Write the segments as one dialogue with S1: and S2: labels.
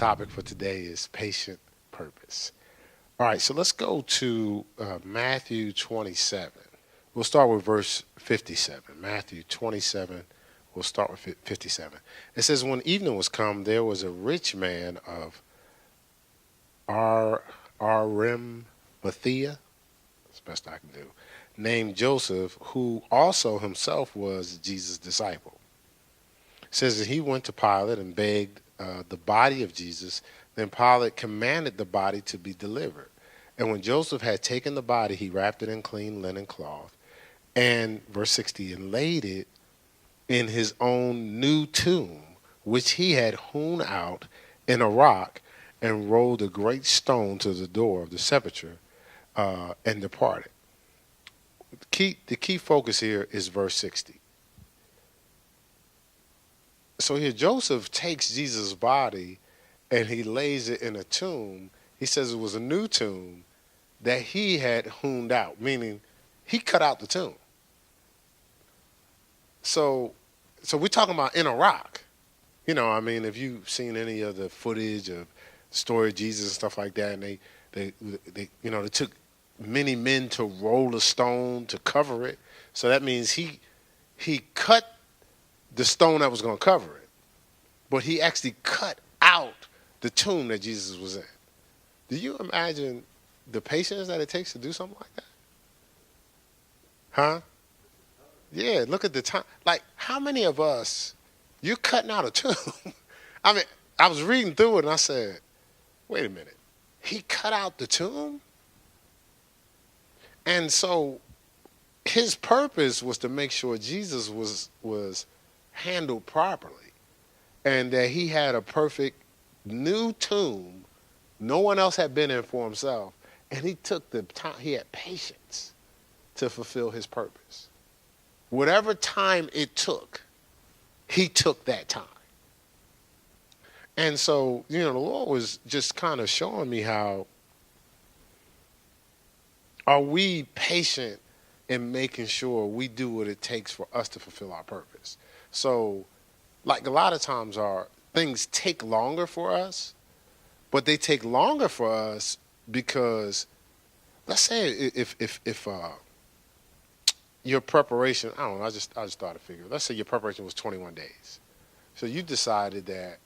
S1: topic for today is patient purpose. All right, so let's go to Matthew 27. We'll start with verse 57. Matthew 27, we'll start with 57. It says, when evening was come, there was a rich man of Arimathea, that's the best I can do, named Joseph, who also himself was Jesus' disciple. It says that he went to Pilate and begged the body of Jesus. Then Pilate commanded the body to be delivered. And when Joseph had taken the body, he wrapped it in clean linen cloth. And verse 60, and laid it in his own new tomb, which he had hewn out in a rock, and rolled a great stone to the door of the sepulchre, and departed. The key focus here is verse 60. So here Joseph takes Jesus' body and he lays it in a tomb. He says it was a new tomb that he had hewn out, meaning he cut out the tomb. So we're talking about in a rock. You know, I mean, if you've seen any of the footage of the story of Jesus and stuff like that, and they took many men to roll a stone to cover it. So that means he cut the stone that was going to cover it, but he actually cut out the tomb that Jesus was in. Do you imagine the patience that it takes to do something like that? Huh? Yeah, look at the time. Like, how many of us, you're cutting out a tomb? I mean, I was reading through it and I said, wait a minute. He cut out the tomb? And so his purpose was to make sure Jesus was handled properly and that he had a perfect new tomb no one else had been in for himself. And he took the time, he had patience to fulfill his purpose. Whatever time it took, he took that time. And so, the Lord was just kind of showing me how are we patient in making sure we do what it takes for us to fulfill our purpose. So, like a lot of times things take longer for us, but they take longer for us because, let's say if your preparation, I don't know, I just thought a figure. Let's say your preparation was 21 days. So you decided that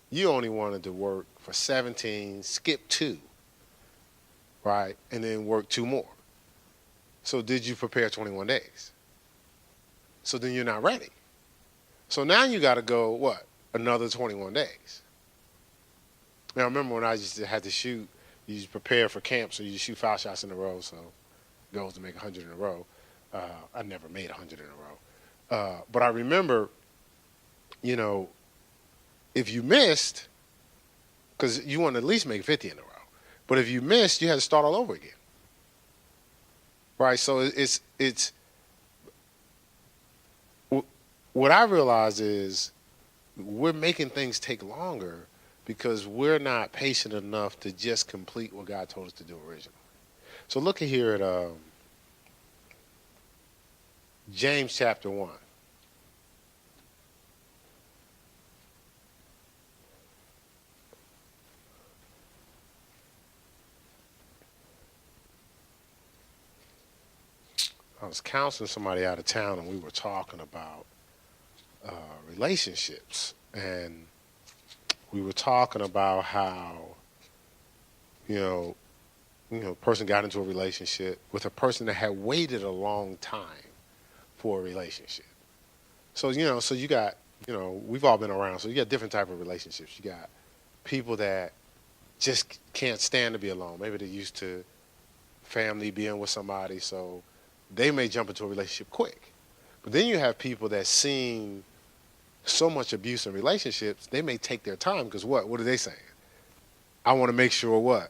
S1: you only wanted to work for 17, skip 2, right? And then work 2 more. So did you prepare 21 days? So then you're not ready. So now you got to go, what? Another 21 days. Now, remember when I just had to shoot, you just prepare for camp, so you shoot 5 shots in a row, so goals to make 100 in a row. I never made 100 in a row. But I remember, if you missed, because you want to at least make 50 in a row, but if you missed, you had to start all over again. Right? So it's what I realize is we're making things take longer because we're not patient enough to just complete what God told us to do originally. So look at here at James chapter 1. I was counseling somebody out of town and we were talking about relationships, and we were talking about how a person got into a relationship with a person that had waited a long time for a relationship. So you got we've all been around, so you got different type of relationships. You got people that just can't stand to be alone. Maybe they're used to family being with somebody, so they may jump into a relationship quick. But then you have people that seen so much abuse in relationships, they may take their time because what are they saying? I want to make sure what?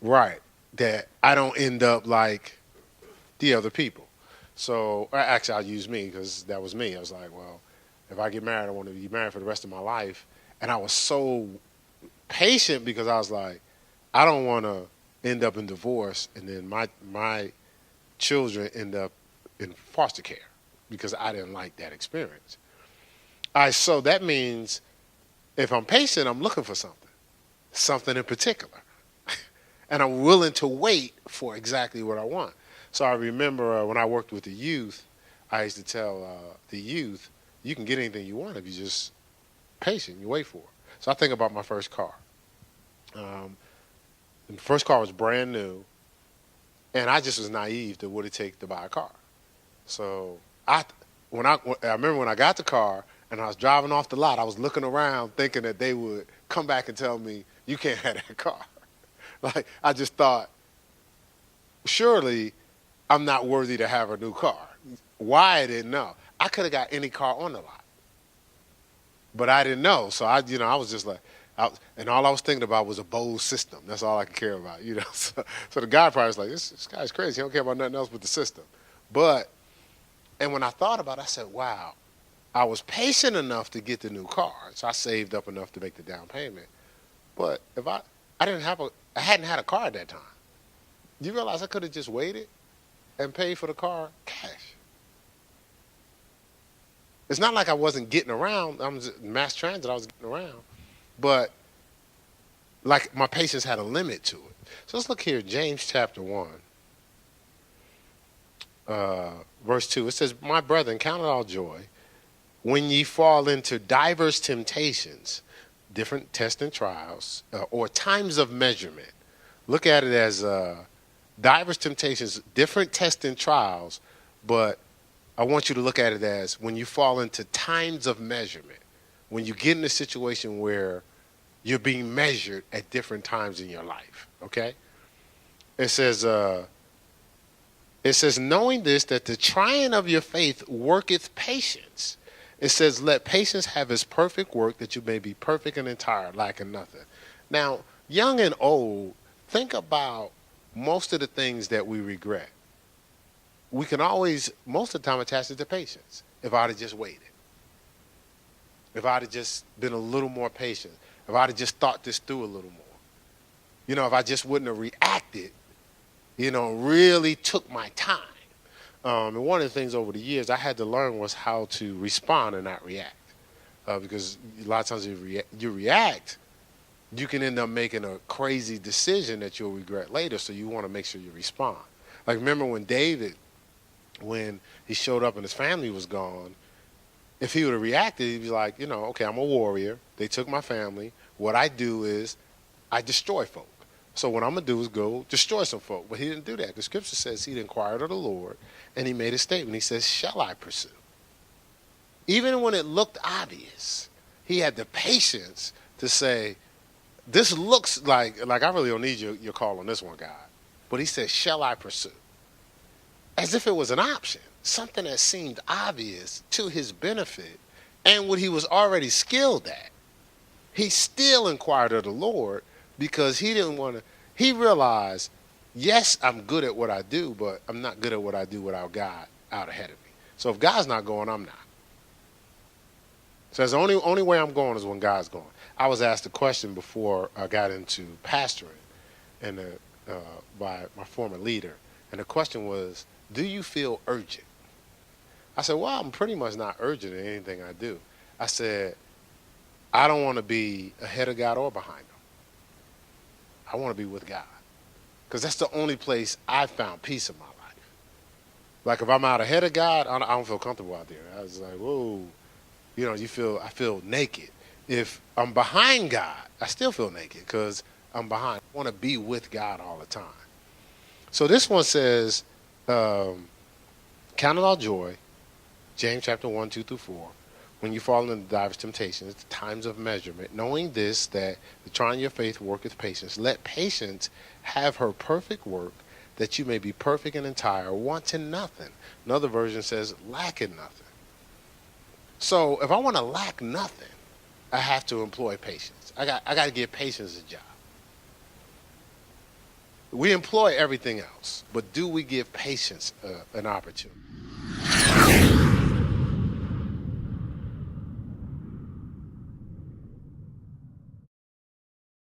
S1: Right, that I don't end up like the other people. So actually I'll use me because that was me. I was like, well, if I get married, I want to be married for the rest of my life. And I was so patient because I was like, I don't want to end up in divorce and then my children end up in foster care because I didn't like that experience. So that means if I'm patient, I'm looking for something. something in particular. And I'm willing to wait for exactly what I want. So I remember when I worked with the youth, I used to tell the youth, you can get anything you want if you're just patient, you wait for it. So I think about my first car. The first car was brand new, and I just was naive to what it take to buy a car. So I remember when I got the car and I was driving off the lot, I was looking around thinking that they would come back and tell me, you can't have that car. Like, I just thought, surely I'm not worthy to have a new car. Why? I didn't know. I could have got any car on the lot, but I didn't know. So I was just like, and all I was thinking about was a Bose system. That's all I could care about, So the guy probably was like, this guy's crazy. He don't care about nothing else but the system. And when I thought about it, I said, wow, I was patient enough to get the new car. So I saved up enough to make the down payment. But if I hadn't had a car at that time. You realize I could have just waited and paid for the car cash. It's not like I wasn't getting around. I was mass transit, I was getting around. But like my patience had a limit to it. So let's look here, James chapter 1, verse 2. It says, my brethren, count it all joy when ye fall into diverse temptations, different tests and trials, or times of measurement. Look at it as diverse temptations, different tests and trials, but I want you to look at it as when you fall into times of measurement, when you get in a situation where you're being measured at different times in your life, okay? It says, knowing this, that the trying of your faith worketh patience. It says, let patience have its perfect work, that you may be perfect and entire, lacking nothing. Now, young and old, think about most of the things that we regret. We can always, most of the time, attach it to patience. If I'd have just waited. If I'd have just been a little more patient. If I'd have just thought this through a little more. If I just wouldn't have reacted, really took my time. And one of the things over the years I had to learn was how to respond and not react. Because a lot of times you react, you can end up making a crazy decision that you'll regret later, so you want to make sure you respond. Like, remember when David, when he showed up and his family was gone, if he would have reacted, he'd be like, okay, I'm a warrior. They took my family. What I do is I destroy folk. So what I'm going to do is go destroy some folk. But he didn't do that. The scripture says he inquired of the Lord, and he made a statement. He says, shall I pursue? Even when it looked obvious, he had the patience to say, this looks like I really don't need your call on this one, God. But he said, shall I pursue? As if it was an option, something that seemed obvious to his benefit and what he was already skilled at. He still inquired of the Lord because he didn't want to, he realized, yes, I'm good at what I do, but I'm not good at what I do without God out ahead of me. So if God's not going, I'm not. So the only way I'm going is when God's going. I was asked a question before I got into pastoring by my former leader. And the question was, do you feel urgent? I said, well, I'm pretty much not urgent in anything I do. I said, I don't want to be ahead of God or behind him. I want to be with God. Because that's the only place I've found peace in my life. Like if I'm out ahead of God, I don't feel comfortable out there. I was like, whoa, I feel naked. If I'm behind God, I still feel naked because I'm behind. I want to be with God all the time. So this one says, count it all joy, James chapter 1, 2 through 4, when you fall into diverse temptations, the times of measurement, knowing this, that the trying your faith worketh patience. Let patience have her perfect work, that you may be perfect and entire, wanting nothing. Another version says, lacking nothing. So if I want to lack nothing, I have to employ patience. I got to give patience a job. We employ everything else, but do we give patience an opportunity?